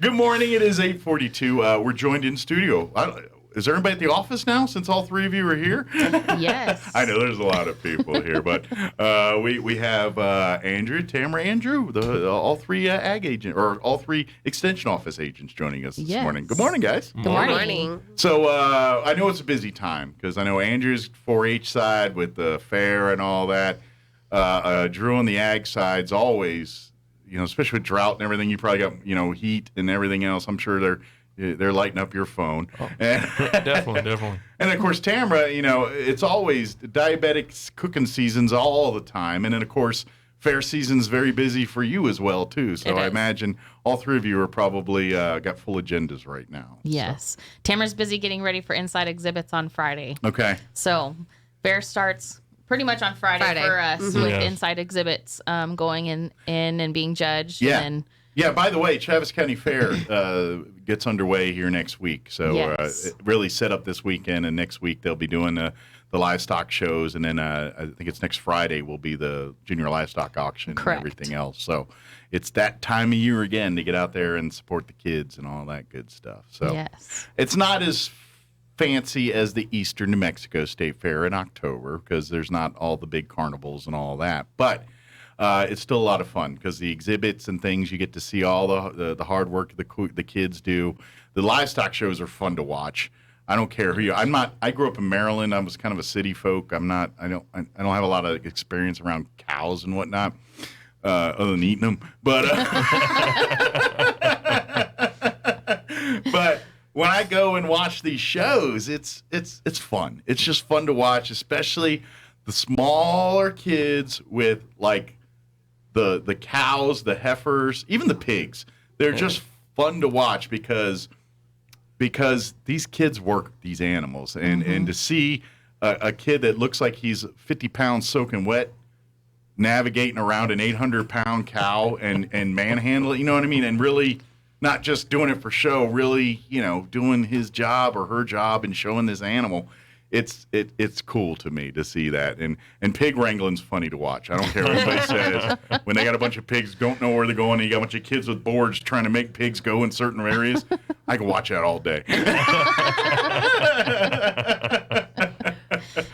Good morning. It is 8:42. We're joined in studio. Is there anybody at the office now since all three of you are here? Yes. I know there's a lot of people here, but we have Andrea, Tamara, Andrew, all three ag agent or all three extension office agents joining us this morning. Good morning, guys. Good morning. So I know it's a busy time because I know Andrew's 4-H side with the fair and all that. Drew on the ag side's always, especially with drought and everything, you probably got, heat and everything else. I'm sure they're lighting up your phone. Oh, definitely. And of course, Tamara, it's always diabetic cooking seasons all the time. And then, of course, fair season's very busy for you as well, too. So I imagine all three of you are probably got full agendas right now. Yes. So. Tamara's busy getting ready for inside exhibits on Friday. Okay. So fair starts pretty much on Friday. For us with inside exhibits going in and being judged. Yeah. And yeah, by the way, Chaves County Fair gets underway here next week. So it really set up this weekend, and next week they'll be doing the livestock shows, and then I think it's next Friday will be the junior livestock auction and everything else. So it's that time of year again to get out there and support the kids and all that good stuff. So it's not as fancy as the Eastern New Mexico State Fair in October because there's not all the big carnivals and all that, but it's still a lot of fun because the exhibits and things, you get to see all the hard work the kids do. The livestock shows are fun to watch. I don't care who you. I grew up in Maryland. I was kind of a city folk. I don't have a lot of experience around cows and whatnot, other than eating them. But but when I go and watch these shows, it's fun. It's just fun to watch, especially the smaller kids with like the cows, the heifers, even the pigs. They're just fun to watch because these kids work these animals, and to see a kid that looks like he's 50 pounds soaking wet navigating around an 800-pound cow and manhandle it, you know what I mean, and really not just doing it for show, really, doing his job or her job and showing this animal. It's cool to me to see that. And pig wrangling's funny to watch. I don't care what anybody says. When they got a bunch of pigs, don't know where they're going, and you got a bunch of kids with boards trying to make pigs go in certain areas, I can watch that all day.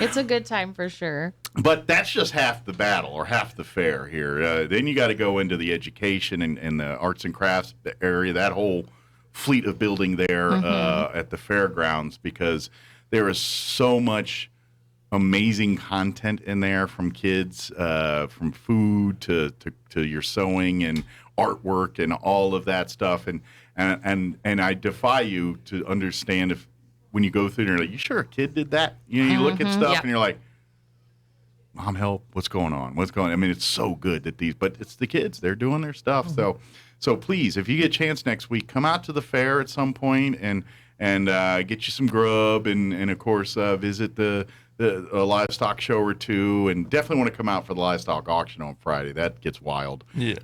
It's a good time for sure. But that's just half the battle or half the fair here. Then you got to go into the education and the arts and crafts area, that whole fleet of building there at the fairgrounds, because there is so much amazing content in there from kids, from food to your sewing and artwork and all of that stuff. And I defy you to understand if when you go through there, like, you sure a kid did that? You look at stuff and you're like, Mom, help! What's going on? I mean, it's so good that but it's the kids. They're doing their stuff. So please, if you get a chance next week, come out to the fair at some point and get you some grub and of course visit the livestock show or two, and definitely want to come out for the livestock auction on Friday. That gets wild. Yeah.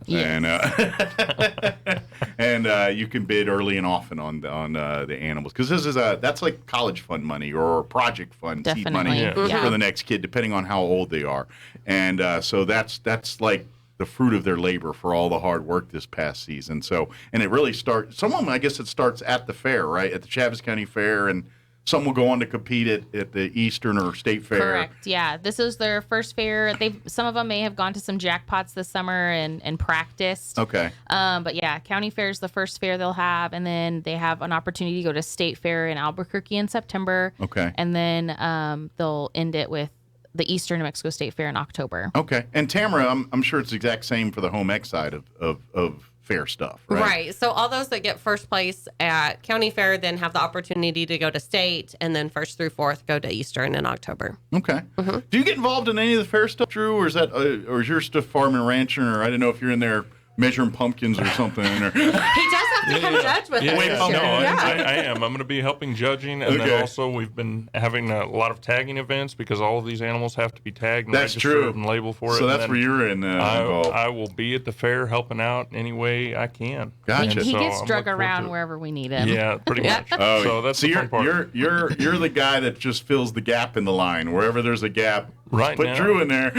And you can bid early and often on the animals, because this is that's like college fund money or project fund seed money for the next kid, depending on how old they are. And so that's like the fruit of their labor for all the hard work this past season. So, and it really starts, some of them, I guess it starts at the fair, right? At the Chaves County Fair, and some will go on to compete at the Eastern or State Fair. Correct. Yeah. This is their first fair. Some of them may have gone to some jackpots this summer and practiced. Okay. But yeah, County Fair is the first fair they'll have, and then they have an opportunity to go to State Fair in Albuquerque in September. Okay. And then they'll end it with the Eastern New Mexico State Fair in October. Okay. And Tamara, I'm sure it's the exact same for the home ec side of fair stuff, right? Right. So all those that get first place at County Fair then have the opportunity to go to state, and then first through fourth go to Eastern in October. Okay. Do you get involved in any of the fair stuff, Drew, or is your stuff farm and ranching, or I don't know if you're in there measuring pumpkins or something? Or... He does have to come judge with us. I am. I'm going to be helping judging, and then also we've been having a lot of tagging events because all of these animals have to be tagged and registered and labeled for it. So that's where you're in. I will be at the fair helping out any way I can. Gotcha. He gets drug around wherever we need him. Yeah, pretty much. So that's the fun part. You're the guy that just fills the gap in the line. Wherever there's a gap, Right Put now. Drew in there.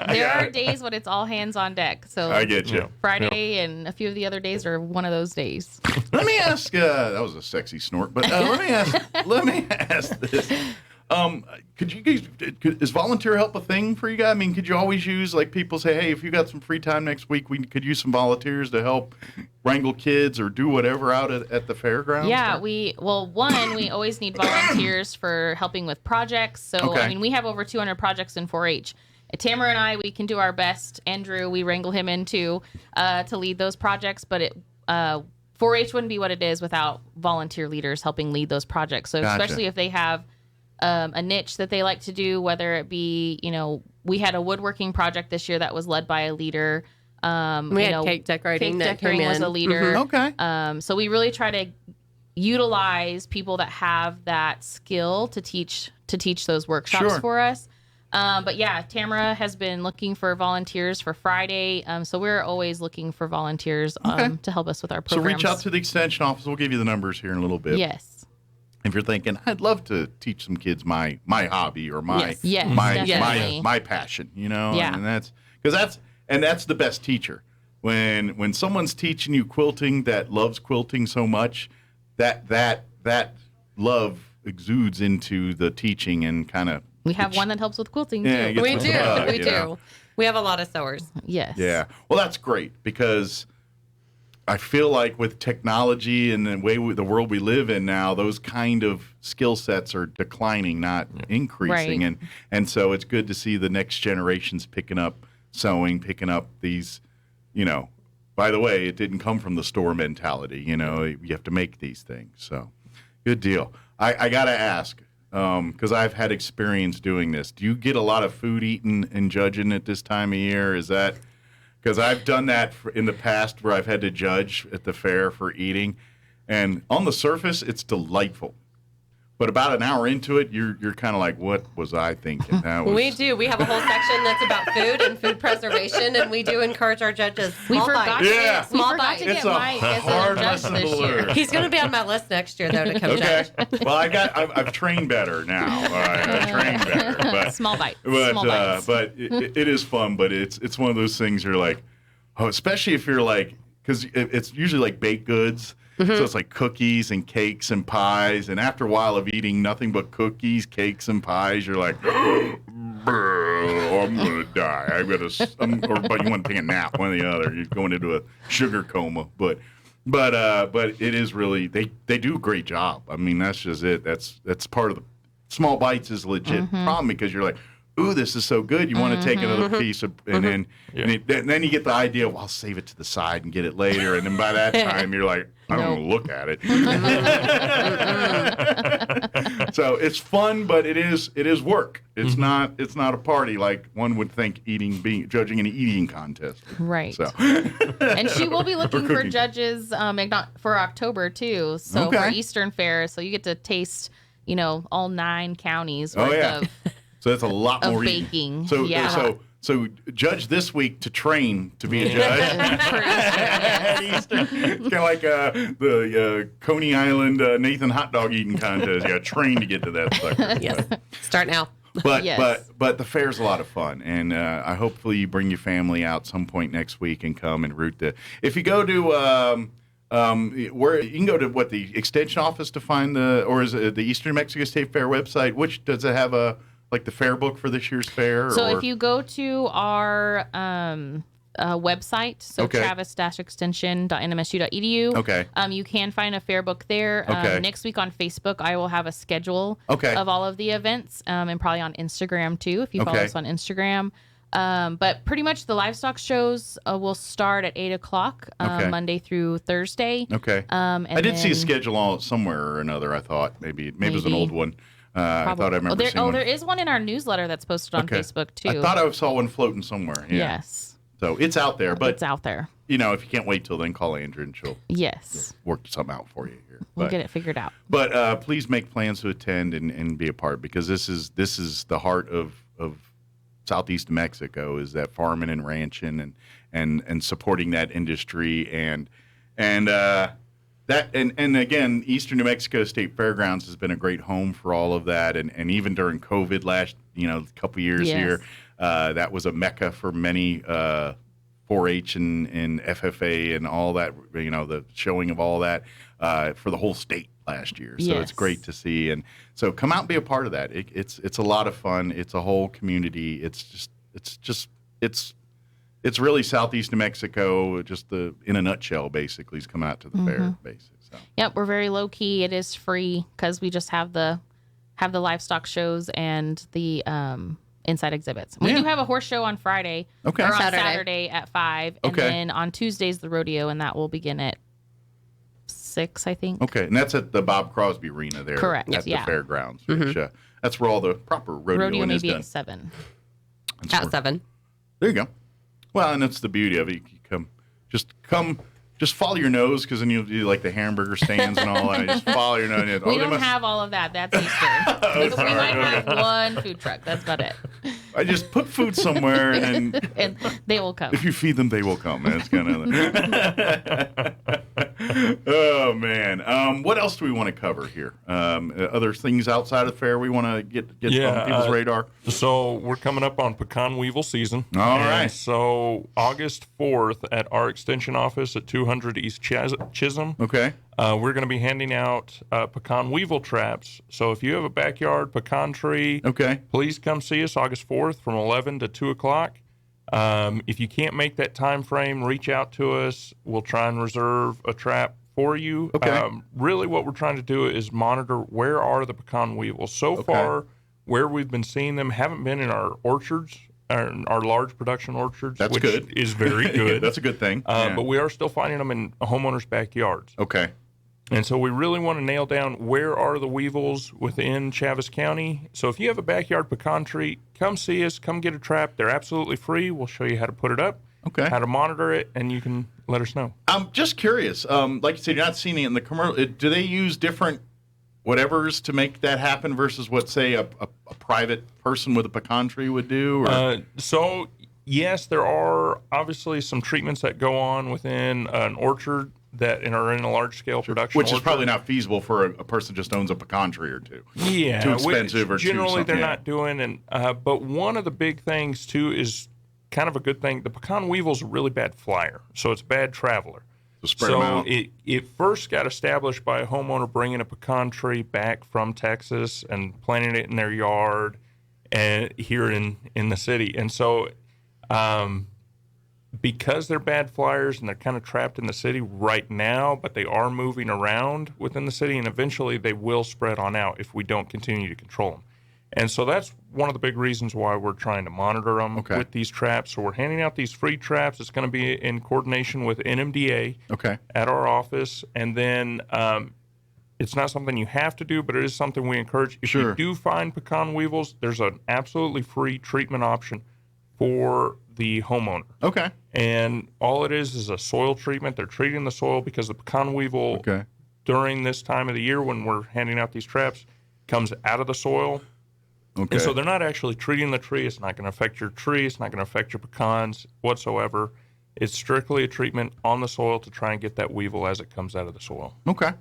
There are days when it's all hands on deck. So I get you. Friday and a few of the other days are one of those days. Let me ask. That was a sexy snort, but let me ask this. Could you guys? Is volunteer help a thing for you guys? I mean, could you always use like people say, hey, if you got some free time next week, we could use some volunteers to help wrangle kids or do whatever out at the fairgrounds? Yeah, we always need volunteers for helping with projects. So Okay. I mean, we have over 200 projects in 4-H. Tamara and I, we can do our best. Andrew, we wrangle him in too to lead those projects, but 4-H wouldn't be what it is without volunteer leaders helping lead those projects. So Gotcha. especially if they have a niche that they like to do, whether it be, we had a woodworking project this year that was led by a leader. We had cake decorating. Cake that decorating came was in. a leader. Okay. So we really try to utilize people that have that skill to teach those workshops Sure. for us. But yeah, Tamara has been looking for volunteers for Friday. So we're always looking for volunteers to help us with our So programs. reach out to the extension office. We'll give you the numbers here in a little bit. Yes. If you're thinking, I'd love to teach some kids my hobby or my Yes, my definitely. my passion, Yeah. and that's the best teacher. When someone's teaching you quilting that loves quilting so much, that love exudes into the teaching and kind of. We have one that helps with quilting Yeah, too. it We gets do. the bug, We you do. know? We have a lot of sewers. Yes. Yeah. Well, that's great because I feel like with technology and the way the world we live in now, those kind of skill sets are declining, not increasing. Right. And so it's good to see the next generations picking up sewing, picking up these, by the way, it didn't come from the store mentality, you have to make these things. So good deal. I got to ask, because I've had experience doing this. Do you get a lot of food eaten and judging at this time of year? Is that because I've done that in the past where I've had to judge at the fair for eating, and on the surface it's delightful, but about an hour into it, you're kind of like, what was I thinking? We do. We have a whole section that's about food and food preservation, and we do encourage our judges. We Small forgot, bites. Yeah. we Small forgot bites. to It's get a Mike as hard a judge lesson to this year. learn. He's going to be on my list next year, though, to come Okay. judge. Well, I've trained better now. All right, I've trained better. But, Small bites. But, Small bites. but it is fun. But it's one of those things you're like, oh, especially if you're like, because it's usually like baked goods. Mm-hmm. So it's like cookies and cakes and pies. And after a while of eating nothing but cookies, cakes, and pies, you're like, oh, I'm going to die. But you want to take a nap, one or the other. You're going into a sugar coma. But it is really, they do a great job. I mean, that's just it. That's part of the small bites is a legit problem because you're like, ooh, this is so good. You want to take another piece of, and then and then you get the idea, well, I'll save it to the side and get it later. And then by that time, you're like, I don't want to look at it. So it's fun, but it is work. It's not a party like one would think judging an eating contest. Right. So And she will be looking for cooking. judges for October too. So for Okay. Eastern Fair, so you get to taste, all 9 counties Oh, worth yeah. of So that's a lot Of more baking. So Yeah. so judge this week to train to be a judge. At Easter. It's kind of like the Coney Island Nathan hot dog eating contest. You got to train to get to that sucker. Yes. Start now. But Yes. but the fair's a lot of fun, and hopefully you bring your family out some point next week and come and root the. If you go to where you can go to the extension office to find or is it the Eastern New Mexico State Fair website? Which does it have the fair book for this year's fair? So or? if you go to our website, so Okay. chaves-extension.nmsu.edu, Okay. you can find a fair book there. Okay. Next week on Facebook, I will have a schedule Okay. of all of the events, and probably on Instagram too, if you follow Okay. us on Instagram. But pretty much the livestock shows will start at 8 o'clock Okay. Monday through Thursday. Okay. And I did see a then- schedule somewhere or another. I thought maybe it was an Maybe. old one. I thought I remember seeing one. there is one in our newsletter that's posted on Okay. Facebook too. I thought I saw one floating somewhere. Yeah. Yes, So it's out there, but it's out there. if you can't wait till then, call Andrea and she'll Yes, work something out for you here. we'll But, get it figured out. but please make plans to attend and be a part because this is the heart of Southeast Mexico is that farming and ranching and supporting that industry and that and again, Eastern New Mexico State Fairgrounds has been a great home for all of that, and even during COVID last, a couple years here, that was a mecca for many 4-H and FFA and all that. The showing of all that for the whole state last year. So it's great to see, and so come out and be a part of that. It's a lot of fun. It's a whole community. It's really Southeast New Mexico, just in a nutshell, basically, has come out to the fair, basically. So. Yep, we're very low key. It is free because we just have the livestock shows and the inside exhibits. We do have a horse show on Friday. Okay. Or on Saturday at 5, and then on Tuesdays the rodeo, and that will begin at 6, I think. Okay, and that's at the Bob Crosby Arena there. Correct. At the fairgrounds. Which, that's where all the proper rodeo may is be done. at 7. At 7. There you go. Well, and that's the beauty of it. You just follow your nose, because then you'll do like the hamburger stands and all that. Just follow your nose. We don't have all of that. That's Easter. We might have one food truck. That's about it. I just put food somewhere, and they will come. If you feed them, they will come. That's kind of. Oh man, what else do we want to cover here? Other things outside of the fair we want to get on people's radar. So we're coming up on Pecan Weevil season. All right. So August 4th at our extension office at 200 East Chisholm. Okay. We're going to be handing out pecan weevil traps. So if you have a backyard pecan tree, please come see us August 4th from 11 to 2 o'clock. If you can't make that time frame, reach out to us. We'll try and reserve a trap for you. Really what we're trying to do is monitor where are the pecan weevils. So far, where we've been seeing them haven't been in our orchards, our large production orchards, which good. Is very good. That's a good thing. But we are still finding them in homeowners' backyards. Okay. And so we really want to nail down where are the weevils within Chaves County. So if you have a backyard pecan tree, come see us, come get a trap. They're absolutely free. We'll show you how to put it up, how to monitor it, and you can let us know. I'm just curious. Like you said, you're not seeing it in the commercial. Do they use different whatevers to make that happen versus what, say, a private person with a pecan tree would do? So, yes, there are obviously some treatments that go on within an orchard that are in a large-scale production Which is orchard. probably not feasible for a person just owns a pecan tree or two. Yeah. Too expensive or generally too they're not doing. And but one of the big things, too, is kind of a good thing. The pecan weevil's a really bad flyer, so it's a bad traveler. So spread them out. It first got established by a homeowner bringing a pecan tree back from Texas and planting it in their yard and here in the city. And so because they're bad flyers and they're kind of trapped in the city right now, but they are moving around within the city, and eventually they will spread on out if we don't continue to control them. And so that's one of the big reasons why we're trying to monitor them with these traps. So we're handing out these free traps. It's going to be in coordination with NMDA at our office. And then it's not something you have to do, but it is something we encourage. If you do find pecan weevils, there's an absolutely free treatment option for the homeowner. Okay. And all it is a soil treatment. They're treating the soil because the pecan weevil during this time of the year when we're handing out these traps comes out of the soil. And so they're not actually treating the tree. It's not going to affect your tree. It's not going to affect your pecans whatsoever. It's strictly a treatment on the soil to try and get that weevil as it comes out of the soil. Okay.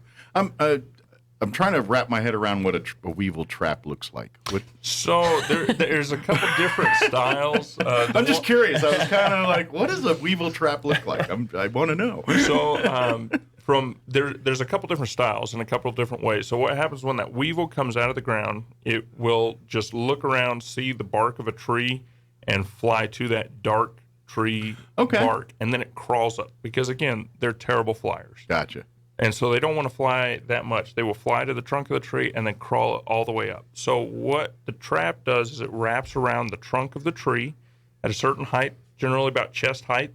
I'm trying to wrap my head around what a weevil trap looks like. So there's a couple different styles. I'm just curious. I was kind of like, what does a weevil trap look like? I want to know. So there's a couple different styles and a couple of different ways. So what happens when that weevil comes out of the ground, it will just look around, see the bark of a tree, and fly to that dark tree bark, and then it crawls up. Because, again, they're terrible flyers. Gotcha. And so they don't want to fly that much. They will fly to the trunk of the tree and then crawl all the way up. So what the trap does is it wraps around the trunk of the tree at a certain height, generally about chest height.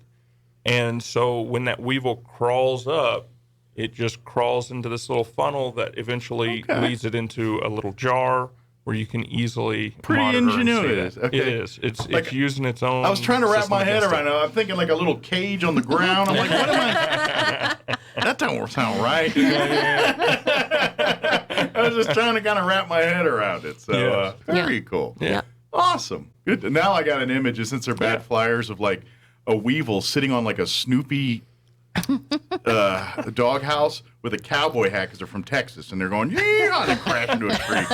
And so when that weevil crawls up, it just crawls into this little funnel that eventually leads it into a little jar where you can easily Pretty ingenious. It is. It's using its own. I was trying to wrap my head around it. I'm thinking like a little cage on the ground. I'm like, what am I? That don't sound right. I was just trying to kind of wrap my head around it. So very cool. Yeah. Awesome. Good. Now I got an image, since they're bad flyers, of like a weevil sitting on like a Snoopy a doghouse with a cowboy hat because they're from Texas, and they're going, yeah, they crash into a tree.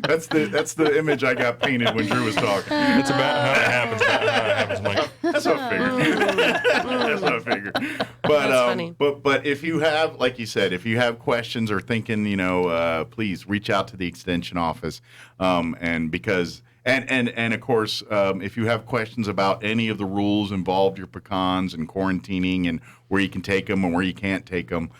that's the image I got painted when Drew was talking. It's about how it happens, Mike. That's what I figured. That's what I figured. But That's funny. but if you have, like you said, if you have questions or thinking, please reach out to the extension office, and because. And of course, if you have questions about any of the rules involved your pecans and quarantining and where you can take them and where you can't take them,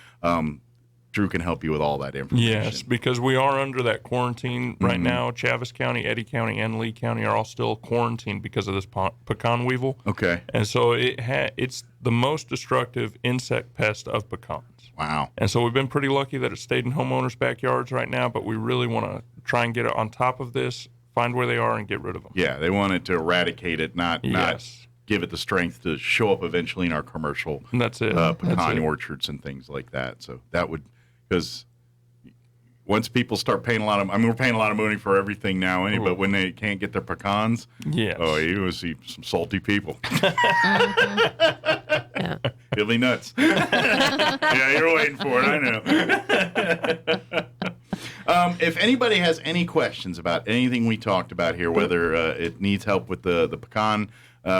Drew can help you with all that information. Yes, because we are under that quarantine right now. Chaves County, Eddy County, and Lee County are all still quarantined because of this pecan weevil. Okay. And so it's the most destructive insect pest of pecans. Wow. And so we've been pretty lucky that it stayed in homeowners' backyards right now, but we really want to try and get it on top of this, find where they are, and get rid of them. Yeah, they wanted to eradicate it, not give it the strength to show up eventually in our commercial That's it. pecan orchards and things like that. So that would, because once people start paying we're paying a lot of money for everything now anyway, but when they can't get their pecans, Yes. oh, you will see some salty people. Yeah. It'll be nuts. Yeah, you're waiting for it, I know. If anybody has any questions about anything we talked about here, whether it needs help with the pecan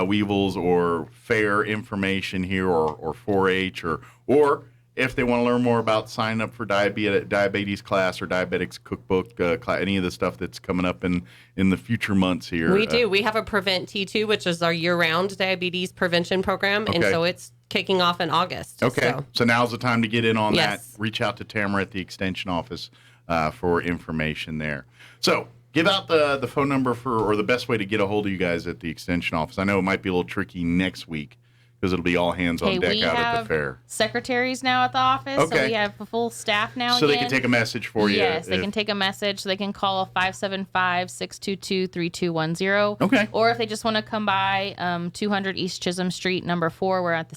weevils or fair information here or 4-H or if they want to learn more about signing up for diabetes class or diabetics cookbook, any of the stuff that's coming up in the future months here. We do. We have a Prevent T2, which is our year-round diabetes prevention program, and so it's kicking off in August. Okay, so now's the time to get in on Yes. that. Reach out to Tamara at the Extension office for information there. So give out the phone number or the best way to get a hold of you guys at the Extension office. I know it might be a little tricky next week because it'll be all hands on deck out at the fair. Secretaries now at the office, so we have a full staff now. So they can take a message for you. Yes, they can take a message. They can call 575-622-3210. Okay. Or if they just want to come by 200 East Chisholm Street, number 4, we're at the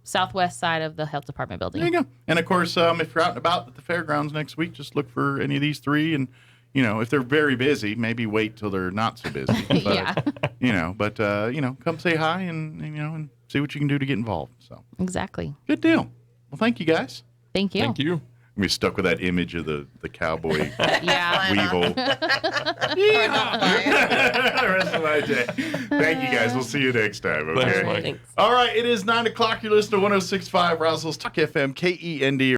southwest side of the health department building. There you go. And of course, if you're out and about at the fairgrounds next week, just look for any of these three. And if they're very busy, maybe wait till they're not so busy. But, Yeah. come say hi and and see what you can do to get involved. So Exactly. good deal. Well, thank you guys. Thank you. Thank you. I'm gonna be stuck with that image of the cowboy Yeah. weevil. The rest of my day. Thank you guys. We'll see you next time. Okay. Thanks, Mike. Thanks. All right. It is 9:00. You're listening to 106.5 Rouse's Talk FM KEND.